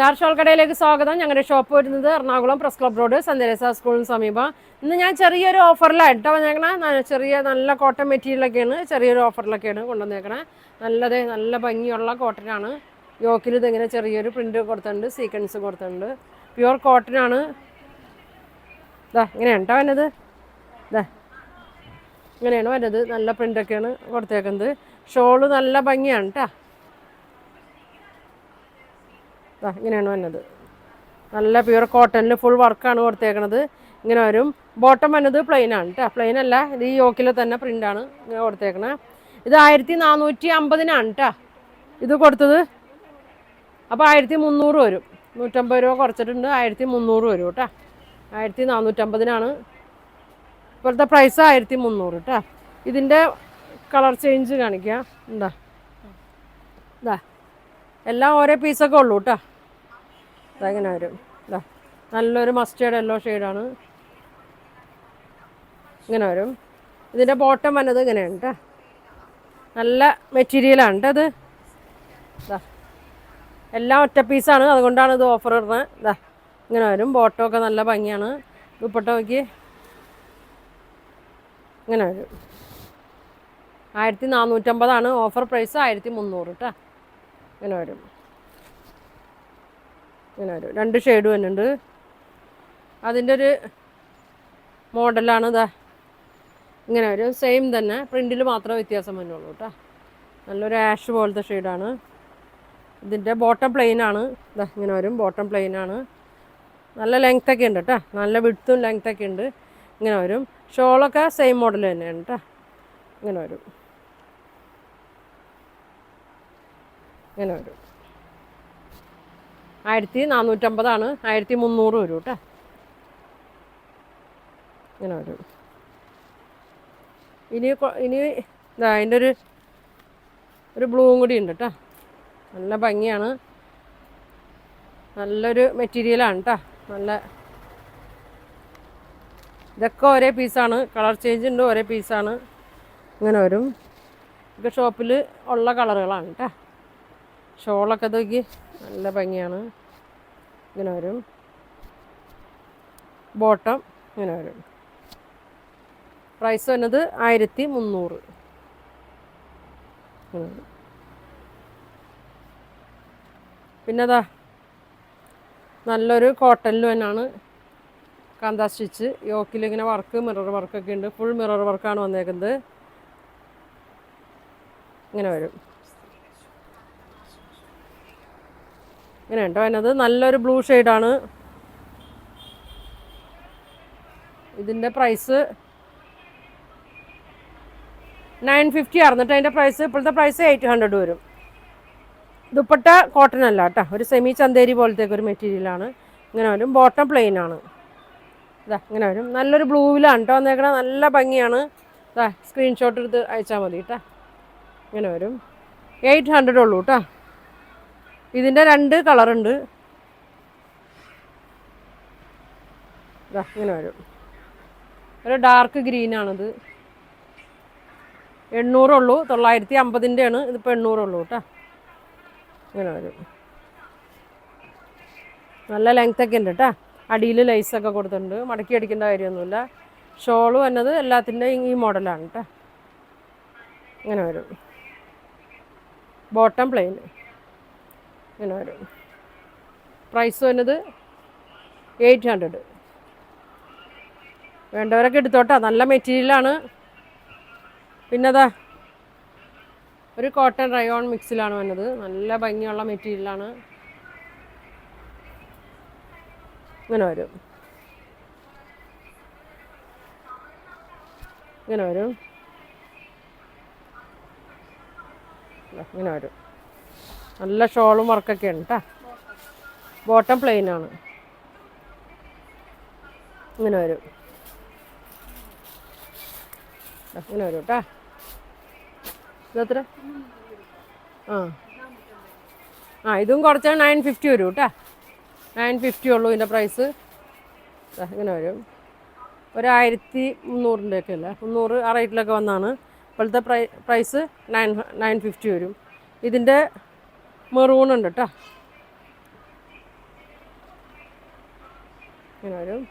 Star shawl കടയിലേക്ക് സ്വാഗതം. ഞങ്ങളുടെ ഷോപ്പ് വരുന്നത് Ernakulam press club road saint Teresa സ്കൂളിന് സമീപം. ഇന്ന് ഞാൻ ചെറിയൊരു ഓഫറിലാണ് കേട്ടോ വന്നേക്കണേ. ചെറിയ നല്ല കോട്ടൺ മെറ്റീരിയലൊക്കെയാണ് ചെറിയൊരു ഓഫറിലൊക്കെയാണ് കൊണ്ടുവന്നേക്കണേ. നല്ല ഭംഗിയുള്ള കോട്ടനാണ്. യോക്കിൽ ഇതിങ്ങനെ ചെറിയൊരു പ്രിൻ്റ് കൊടുത്തിട്ടുണ്ട്, സീക്വൻസ് കൊടുത്തിട്ടുണ്ട്. പ്യുവർ കോട്ടനാണ്. ഇതാ ഇങ്ങനെയാണ് കേട്ടോ വന്നത്. ഇതാ ഇങ്ങനെയാണ് വരുന്നത്. നല്ല പ്രിൻ്റൊക്കെയാണ് കൊടുത്തേക്കുന്നത്. ഷോള് നല്ല ഭംഗിയാണ് കേട്ടോ. ഇങ്ങനെയാണ് വന്നത്. നല്ല പ്യുവർ കോട്ടണിൽ ഫുൾ വർക്കാണ് കൊടുത്തേക്കണത്. ഇങ്ങനെ വരും. ബോട്ടം വന്നത് പ്ലെയിൻ ആണ് കേട്ടോ. പ്ലെയിൻ അല്ല, ഇത് ഈ യോക്കിൽ തന്നെ പ്രിൻ്റാണ് ഇങ്ങനെ കൊടുത്തേക്കണേ. ഇത് 1450 കേട്ടോ ഇത് കൊടുത്തത്. അപ്പോൾ 1300 വരും. 150 രൂപ കുറച്ചിട്ടുണ്ട്. 1300 വരും കേട്ടോ. 1450 ഇപ്പോഴത്തെ പ്രൈസ് 1300 കേട്ടോ. ഇതിൻ്റെ കളർ ചേഞ്ച് കാണിക്കാം. ഇതാ എല്ലാം ഓരോ പീസൊക്കെ ഉള്ളൂ കേട്ടോ. ഇങ്ങനെ വരും. നല്ലൊരു മസ്റ്റേർഡ് യെല്ലോ ഷെയ്ഡാണ്. ഇങ്ങനെ വരും. ഇതിൻ്റെ ബോട്ടം വന്നത് ഇങ്ങനെയാണ് കേട്ടോ. നല്ല മെറ്റീരിയലാണ് കേട്ടോ ഇത്. എല്ലാം ഒറ്റ പീസാണ്, അതുകൊണ്ടാണ് ഇത് ഓഫർ ഇടുന്നത്. ഇങ്ങനെ വരും. ബോട്ടമൊക്കെ നല്ല ഭംഗിയാണ്. ദുപ്പട്ട നോക്കി ഇങ്ങനെ വരും. 1450 ഓഫർ പ്രൈസ്. 1300 കേട്ടോ. ഇങ്ങനെ വരും. ഇങ്ങനെ വരും. 2 ഷെയ്ഡ് വരുന്നുണ്ട്. അതിൻ്റെ ഒരു മോഡലാണ് ഇങ്ങനെ വരും. സെയിം തന്നെ, പ്രിൻറ്റിൽ മാത്രമേ വ്യത്യാസം വരുന്നുള്ളൂ കേട്ടോ. നല്ലൊരു ആഷ് പോലത്തെ ഷെയ്ഡാണ്. ഇതിൻ്റെ ബോട്ടം പ്ലെയിനാണ്. ഇങ്ങനെ വരും. ബോട്ടം പ്ലെയിനാണ്. നല്ല ലെങ്ത്തൊക്കെ ഉണ്ട് കേട്ടോ. നല്ല വിഡ്ത്തും ലെങ്ത്തൊക്കെ ഉണ്ട്. ഇങ്ങനെ വരും. ഷോളൊക്കെ സെയിം മോഡൽ തന്നെയാണ് കേട്ടോ. ഇങ്ങനെ വരും. ഇങ്ങനെ വരും. 1450 1300 വരും കേട്ടോ. ഇങ്ങനെ വരും. ഇനി അതിൻ്റെ ഒരു ബ്ലൂവും കൂടി ഉണ്ട് കേട്ടോ. നല്ല ഭംഗിയാണ്. നല്ലൊരു മെറ്റീരിയലാണ് കേട്ടോ. ഇതൊക്കെ ഒരേ പീസാണ്. കളർ ചേഞ്ച് ഉണ്ട്, ഒരേ പീസാണ്. ഇങ്ങനെ വരും. ഇതൊക്കെ ഷോപ്പിൽ ഉള്ള കളറുകളാണ് കേട്ടോ. ഷോളൊക്കെ നോക്കി നല്ല ഭംഗിയാണ്. ഇങ്ങനെ വരും. ബോട്ടം ഇങ്ങനെ വരും. പ്രൈസ് വന്നത് 1300. പിന്നെ നല്ലൊരു കോട്ടണിൽ തന്നെയാണ്. കാന്താ സ്റ്റിച്ച് യോക്കിൽ ഇങ്ങനെ വർക്ക്, മിറർ വർക്കൊക്കെ ഉണ്ട്. ഫുൾ മിറർ വർക്കാണ് വന്നേക്കുന്നത്. ഇങ്ങനെ വരും. ഇങ്ങനെ ഉണ്ടോ അതിനത്. നല്ലൊരു ബ്ലൂ ഷെയ്ഡാണ്. ഇതിൻ്റെ പ്രൈസ് 950 ആയിരുന്നിട്ട് അതിൻ്റെ പ്രൈസ്. ഇപ്പോഴത്തെ പ്രൈസ് 800 വരും. ദുപ്പട്ട കോട്ടൺ അല്ല കേട്ടോ. ഒരു സെമി ചന്തേരി പോലത്തേക്ക് ഒരു മെറ്റീരിയലാണ്. ഇങ്ങനെ വരും. ബോട്ടം പ്ലെയിൻ ആണ്. ഇങ്ങനെ വരും. നല്ലൊരു ബ്ലൂവിലാണ് കേട്ടോ വന്നേക്കണേ. നല്ല ഭംഗിയാണ്. സ്ക്രീൻഷോട്ട് എടുത്ത് അയച്ചാൽ മതി കേട്ടോ. ഇങ്ങനെ വരും. 800 ഉള്ളൂ കേട്ടോ. ഇതിൻ്റെ 2 കളറുണ്ട്. ഇങ്ങനെ വരും. ഒരു ഡാർക്ക് ഗ്രീനാണിത്. 800 ഉള്ളൂ. 950 ഇതിപ്പോൾ 800 ഉള്ളൂ കേട്ടോ. ഇങ്ങനെ വരും. നല്ല ലെങ്ത്തൊക്കെ ഉണ്ട് കേട്ടോ. അടിയിൽ ലൈസൊക്കെ കൊടുത്തിട്ടുണ്ട്. മടക്കി അടിക്കേണ്ട കാര്യമൊന്നുമില്ല. ഷോള് വന്നത് എല്ലാത്തിൻ്റെയും ഈ മോഡലാണ് കേട്ടോ. ഇങ്ങനെ വരും. ബോട്ടം പ്ലെയിൻ ഇങ്ങനെ വരും. പ്രൈസ് വന്നത് 800. വേണ്ടവരൊക്കെ എടുത്തോട്ടോ. നല്ല മെറ്റീരിയലാണ്. പിന്നെ ഒരു കോട്ടൺ റയോൺ മിക്സിലാണ് വന്നത്. നല്ല ഭംഗിയുള്ള മെറ്റീരിയലാണ്. ഇങ്ങനെ വരും. ഇങ്ങനെ വരും. ഇങ്ങനെ വരും. നല്ല ഷോളും വർക്കൊക്കെ ഉണ്ട് കേട്ടോ. ബോട്ടം പ്ലെയിനാണ്. ഇങ്ങനെ വരും. ഇങ്ങനെ വരും കേട്ടോ. ഇതെത്ര? ഇതും കുറച്ച് 950 വരും കേട്ടോ. 950 ഉള്ളൂ ഇതിൻ്റെ പ്രൈസ്. ഇങ്ങനെ വരും. ഒരു 1300 ഒക്കെ അല്ലേ, 300 ആ റേറ്റിലൊക്കെ വന്നാണ്. ഇപ്പോഴത്തെ പ്രൈസ് 950 വരും. ഇതിൻ്റെ മെറൂൺ ഉണ്ട് കേട്ടോ. ഇങ്ങനെ വരും.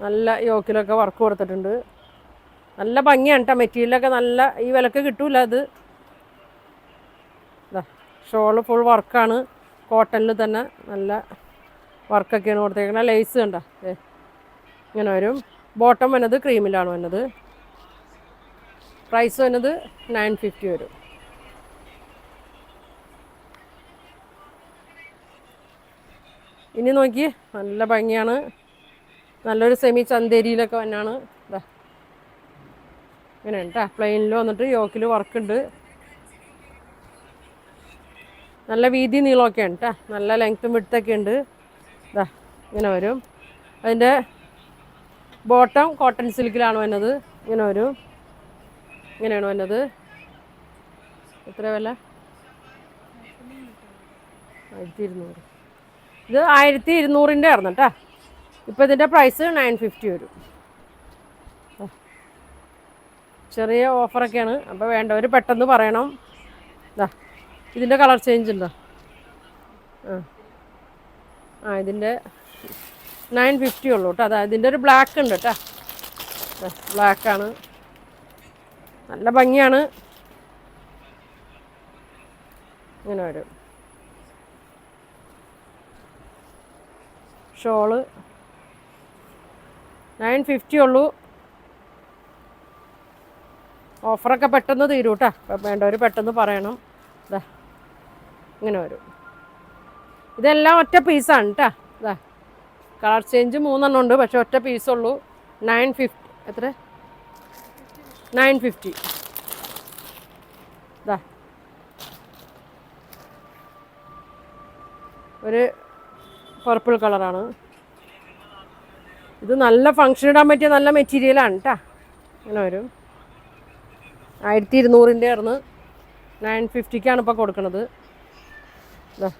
നല്ല യോക്കിലൊക്കെ വർക്ക് കൊടുത്തിട്ടുണ്ട്. നല്ല ഭംഗിയാണ് കേട്ടോ. മെറ്റീരിയലൊക്കെ നല്ല ഈ വിലക്ക് കിട്ടൂല അത്. ഷോള് ഫുൾ വർക്കാണ്. കോട്ടണിൽ തന്നെ നല്ല വർക്കൊക്കെയാണ് കൊടുത്തേക്കുന്നത്. ലേസ് കണ്ട ഇങ്ങനെ വരും. ബോട്ടം വന്നത് ക്രീമിലാണ് വന്നത്. പ്രൈസ് വന്നത് 950 വരും. ഇനി നോക്കി നല്ല ഭംഗിയാണ്. നല്ലൊരു സെമി ചന്തേരിയിലൊക്കെ വന്നാണ്. ഇതാ ഇങ്ങനെയാണ് കേട്ടോ. പ്ലെയിനിൽ വന്നിട്ട് യോക്കിൽ വർക്കുണ്ട്. നല്ല വീതി നീളമൊക്കെയാണ് കേട്ടോ. നല്ല ലെങ്ത്തും വിഡ്ത്തൊക്കെ ഉണ്ട്. ഇതാ ഇങ്ങനെ വരും. അതിൻ്റെ ബോട്ടം കോട്ടൺ സിൽക്കിലാണ് വന്നത്. ഇങ്ങനെ വരും. ഇങ്ങനെയാണ് വന്നത്. എത്ര വില? 1200. ഇത് 1200 ആയിരുന്നു കേട്ടോ. ഇപ്പോൾ ഇതിൻ്റെ പ്രൈസ് 950 വരും. ചെറിയ ഓഫറൊക്കെയാണ്. അപ്പോൾ വേണ്ടവർ പെട്ടെന്ന് പറയണം. ഇതാ ഇതിൻ്റെ കളർ ചേഞ്ച് ഉണ്ടോ? ഇതിൻ്റെ 950 ഉള്ളൂ കേട്ടോ. അതാ ഇതിൻ്റെ ഒരു ബ്ലാക്ക് ഉണ്ട് കേട്ടോ. ബ്ലാക്കാണ്. നല്ല ഭംഗിയാണ്. ഇങ്ങനെ വരും. ഷോള് 950 ഉള്ളൂ. ഓഫറൊക്കെ പെട്ടെന്ന് തീരും കേട്ടോ. അപ്പം വേണ്ടവർ പെട്ടെന്ന് പറയണം. ഇതാ ഇങ്ങനെ വരും. ഇതെല്ലാം ഒറ്റ പീസാണ് കേട്ടോ. ഇതാ കളർ ചേഞ്ച് 3 ഉണ്ട്. പക്ഷെ ഒറ്റ പീസുള്ളൂ. 950. എത്ര? 950. ഇതാ ഒരു പർപ്പിൾ കളറാണ്. ഇത് നല്ല ഫങ്ഷൻ ഇടാൻ പറ്റിയ നല്ല മെറ്റീരിയലാണ് കേട്ടോ. ഇങ്ങനെ വരും. 1200 ആയിരുന്നു. 950 ഇപ്പോൾ കൊടുക്കുന്നത്. ഇതാ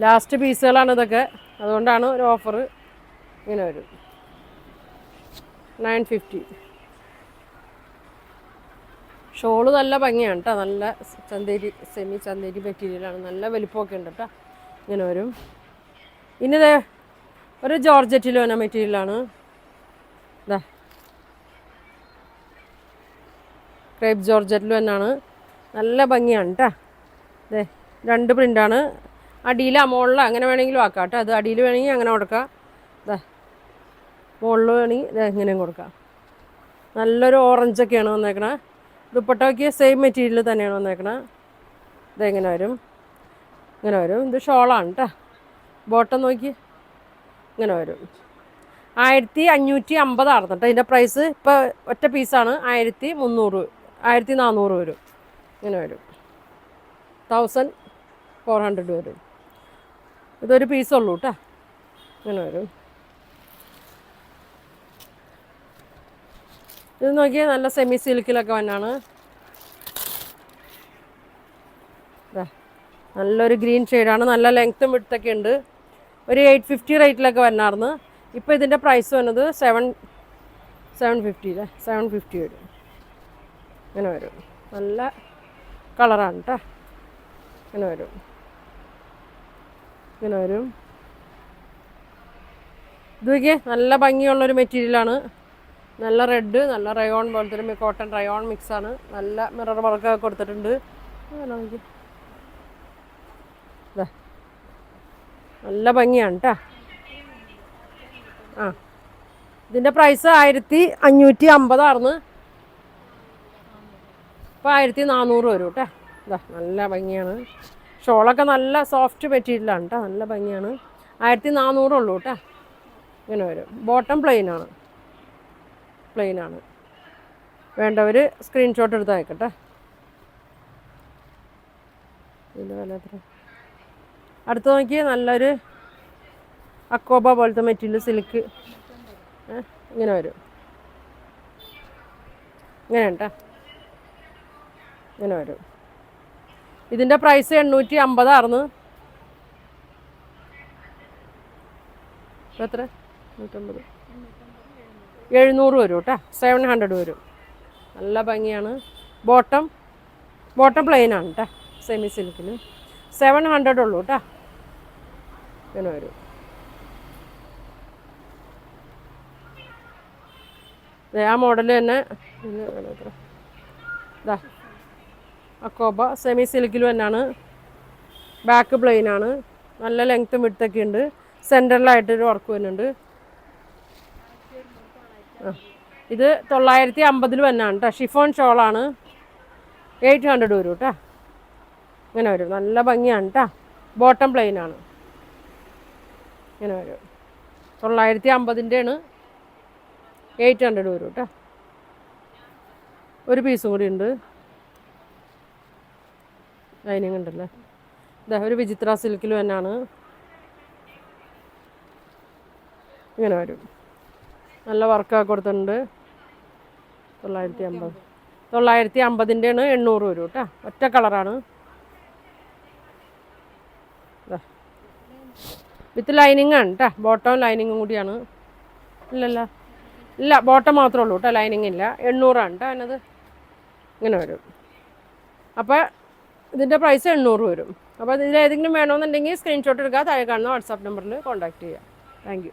ലാസ്റ്റ് പീസുകളാണ് ഇതൊക്കെ. അതുകൊണ്ടാണ് ഒരു ഓഫർ. ഇങ്ങനെ വരും. 950. ഷോള് നല്ല ഭംഗിയാണ് കേട്ടോ. നല്ല ചന്തേരി സെമി ചന്തേരി മെറ്റീരിയലാണ്. നല്ല വലിപ്പമൊക്കെ ഉണ്ട് കേട്ടോ. ഇങ്ങനെ വരും. ഇനി ഇതേ ഒരു ജോർജറ്റിൽ വന്ന മെറ്റീരിയലാണ്. ഇതാ ക്രേപ്പ് ജോർജറ്റിൽ തന്നെയാണ്. നല്ല ഭംഗിയാണ് കേട്ടോ. അതെ 2 പ്രിൻ്റാണ്. അടിയിൽ മുകളിൽ അങ്ങനെ വേണമെങ്കിലും ആക്കാം കേട്ടോ. അത് അടിയിൽ വേണമെങ്കിൽ അങ്ങനെ കൊടുക്കാം. ഇതാ മുകളിൽ വേണമെങ്കിൽ ഇത് എങ്ങനെയും കൊടുക്കാം. നല്ലൊരു ഓറഞ്ചൊക്കെയാണ് വന്നേക്കണേ. ദുപ്പട്ടയ്ക്ക് സെയിം മെറ്റീരിയൽ തന്നെയാണ് വന്നേക്കണേ. ഇതെങ്ങനെ വരും? ഇങ്ങനെ വരും. ഇത് ഷോളാണ് കേട്ടോ. ബോട്ടം നോക്കി ഇങ്ങനെ വരും. 1550 ആയിരുന്നു കേട്ടോ ഇതിൻ്റെ പ്രൈസ്. ഇപ്പോൾ ഒറ്റ പീസാണ് 1400 വരും. ഇങ്ങനെ വരും. 1400 വരും. ഇതൊരു പീസുള്ളൂ കേട്ടോ. ഇങ്ങനെ വരും. ഇത് നോക്കിയാൽ നല്ല സെമി സിൽക്കിലൊക്കെ വന്നാണ്. നല്ലൊരു ഗ്രീൻ ഷെയ്ഡാണ്. നല്ല ലെങ്ത്തും വിഡ്ത്തൊക്കെ ഉണ്ട്. ഒരു 850 റേറ്റിലൊക്കെ വന്നായിരുന്നു. ഇപ്പോൾ ഇതിൻ്റെ പ്രൈസ് വന്നത് 750 അല്ലേ? 750 വരും. ഇങ്ങനെ വരും. നല്ല കളറാണ് കേട്ടോ. ഇങ്ങനെ വരും. ഇങ്ങനെ വരും. ഇതൊക്കെ നല്ല ഭംഗിയുള്ളൊരു മെറ്റീരിയലാണ്. നല്ല റെഡ്, നല്ല റയോൺ പോലത്തെ ഒരു കോട്ടൺ റയോൺ മിക്സാണ്. നല്ല മിറർ വർക്കൊക്കെ കൊടുത്തിട്ടുണ്ട്. നല്ല ഭംഗിയാണ് കേട്ടോ. ഇതിൻ്റെ പ്രൈസ് 1550 ആയിരുന്നു. ഇപ്പോൾ 1400 വരും കേട്ടോ. ഇതാ നല്ല ഭംഗിയാണ്. ഷോളൊക്കെ നല്ല സോഫ്റ്റ് മെറ്റീരിയലാണ് കേട്ടോ. നല്ല ഭംഗിയാണ്. 1400 ഉള്ളൂ കേട്ടോ. ഇങ്ങനെ വരും. ബോട്ടം പ്ലെയിനാണ്. വേണ്ടവർ സ്ക്രീൻഷോട്ട് എടുത്ത് അയക്കട്ടെ. ഇതിൻ്റെ വില എത്ര? അടുത്ത് നോക്കി നല്ലൊരു അക്കോബ പോലത്തെ മെറ്റീരിയൽ സിൽക്ക്. ഇങ്ങനെ വരും. ഇങ്ങനെ കേട്ടോ. ഇങ്ങനെ വരും. ഇതിൻ്റെ പ്രൈസ് 850 ആയിരുന്നു. എത്ര? 150. 700 വരും കേട്ടോ. 700 വരും. നല്ല ഭംഗിയാണ്. ബോട്ടം പ്ലെയിനാണ് കേട്ടോ. സെമി സിൽക്കിൽ 700 ഉള്ളൂ കേട്ടോ. ഇങ്ങനെ വരും. ആ മോഡൽ തന്നെ ഇതാ അക്കോബ സെമി സിൽക്കിൽ തന്നെയാണ്. ബാക്ക് പ്ലെയിൻ ആണ്. നല്ല ലെങ്ത്തും വിഡ്ത്തൊക്കെ ഉണ്ട്. സെൻറ്ററിലായിട്ടൊരു വർക്ക് വരുന്നുണ്ട്. ഇത് 950 തന്നെയാണ് കേട്ടോ. ഷിഫോൺ ഷോളാണ്. 800 വരും കേട്ടോ. ഇങ്ങനെ വരും. നല്ല ഭംഗിയാണ് കേട്ടോ. ബോട്ടം പ്ലെയിൻ ആണ്. ഇങ്ങനെ വരും. 950-ൻ്റെയാണ്. 800 വരും കേട്ടോ. ഒരു പീസും കൂടി ഉണ്ട്. ലൈനിങ് ഉണ്ടല്ലേ. ഇതാ ഒരു വിചിത്ര സിൽക്കിൽ തന്നെയാണ്. ഇങ്ങനെ വരും. നല്ല വർക്കൊക്കെ കൊടുത്തിട്ടുണ്ട്. 950. 950-ൻ്റെയാണ്. 800 വരും കേട്ടോ. ഒറ്റ കളറാണ്. വിത്ത് ലൈനിങ് ആണ് കേട്ടോ. ബോട്ടം ലൈനിങ്ങും കൂടിയാണ്. ഇല്ല ബോട്ടം മാത്രമേ ഉള്ളൂ കേട്ടോ. ലൈനിങ് ഇല്ല. 800 കേട്ടോ അതിനത്. ഇങ്ങനെ വരും. അപ്പോൾ ഇതിൻ്റെ പ്രൈസ് 800 വരും. അപ്പോൾ ഇതിൽ ഏതെങ്കിലും വേണമെന്നുണ്ടെങ്കിൽ സ്ക്രീൻഷോട്ട് എടുക്കുക. താഴെ കാണുന്ന വാട്സാപ്പ് നമ്പറിൽ കോൺടാക്റ്റ് ചെയ്യുക. Thank you.